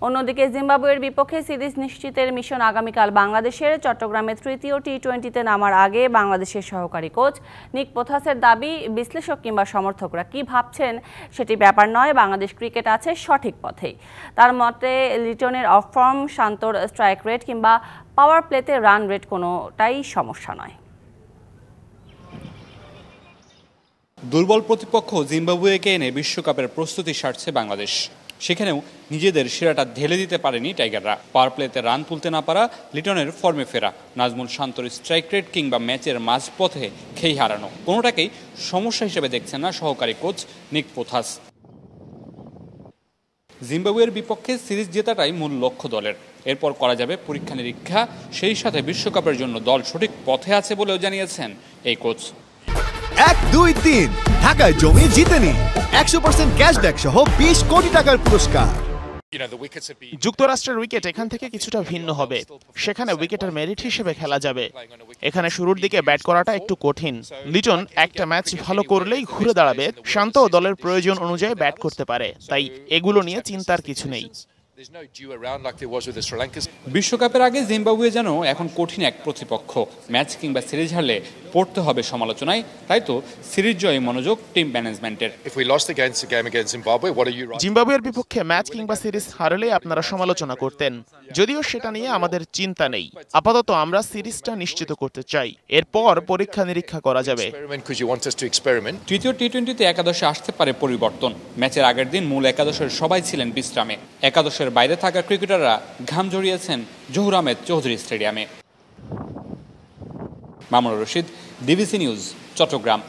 অন্যদিকে জিম্বাবুয়ের বিপক্ষে সিরিজ নিশ্চিতের মিশন আগামীকাল বাংলাদেশের চট্টগ্রামে তৃতীয় টি-20তে নামার আগে বাংলাদেশের সহকারী কোচ নিক পোথাসের দাবি, বিশ্লেষক কিংবা সমর্থকরা কি ভাবছেন সেটি ব্যাপার নয়, বাংলাদেশ ক্রিকেট আছে সঠিক পথেই। তার মতে লিটনের অফ ফর্ম, শান্তর স্ট্রাইক রেট কিংবা পাওয়ার প্লেতে রান রেট কোনোটাই সমস্যা নয়। দুর্বল প্রতিপক্ষ জিম্বাবুয়েকে এনে বিশ্বকাপের প্রস্তুতি সারছে বাংলাদেশ। সেখানেও নিজেদের সেরাটা ঢেলে দিতে পারেনি টাইগাররা। পাওয়ার প্লেতে রান তুলতে না পারা, লিটনের ফর্মে ফেরা, নাজমুল শান্তর স্ট্রাইক রেট কিংবা ম্যাচের মাঝপথে খেই হারানো, কোনোটাকেই সমস্যা হিসেবে দেখছেন না সহকারী কোচ নিক পোথাস। জিম্বাবুয়ের বিপক্ষে সিরিজ জেতাটাই মূল লক্ষ্য দলের। এরপর করা যাবে পরীক্ষা নিরীক্ষা, সেই সাথে বিশ্বকাপের জন্য দল সঠিক পথে আছে বলেও জানিয়েছেন এই কোচ। 1-2-3 ঢাকায় জমি জিতে নিন 100% ক্যাশব্যাক সহ 20 কোটি টাকার পুরস্কার। যুক্তরাষ্ট্রের উইকেট এখান থেকে কিছুটা ভিন্ন হবে, সেখানে উইকেটের মেরিট হিসেবে খেলা যাবে। এখানে শুরুর দিকে ব্যাট করাটা একটু কঠিন। লিটন একটা ম্যাচ ভালো করলেই ঘুরে দাঁড়াবে, শান্ত দলের প্রয়োজন অনুযায়ী ব্যাট করতে পারে, তাই এগুলো নিয়ে চিন্তার কিছু নেই। বিশ্বকাপের আগে জিম্বাবুয়ে যেন এখন কঠিন এক প্রতিপক্ষ। ম্যাচ কিংবা সিরিজ হারলে পড়তে হবে সমালোচনায়, তাই তো সিরিজ জয়ে মনোযোগ টিম ম্যানেজমেন্টের। জিম্বাবুয়ের বিপক্ষে ম্যাচ কিংবা সিরিজ হারলে আপনারা সমালোচনা করতেন, যদিও সেটা নিয়ে আমাদের চিন্তা নেই। আপাতত আমরা সিরিজটা নিশ্চিত করতে চাই, এরপর পরীক্ষা নিরীক্ষা করা যাবে। তৃতীয় টি-20তে একাদশে আসতে পারে পরিবর্তন। ম্যাচের আগের দিন মূল একাদশের সবাই ছিলেন বিশ্রামে। একাদশের বাইরে থাকা ক্রিকেটাররা ঘাম ঝরিয়েছেন জহুর আহমেদ চৌধুরী স্টেডিয়ামে। Mamunur Rashid, DBC news, Chittagong.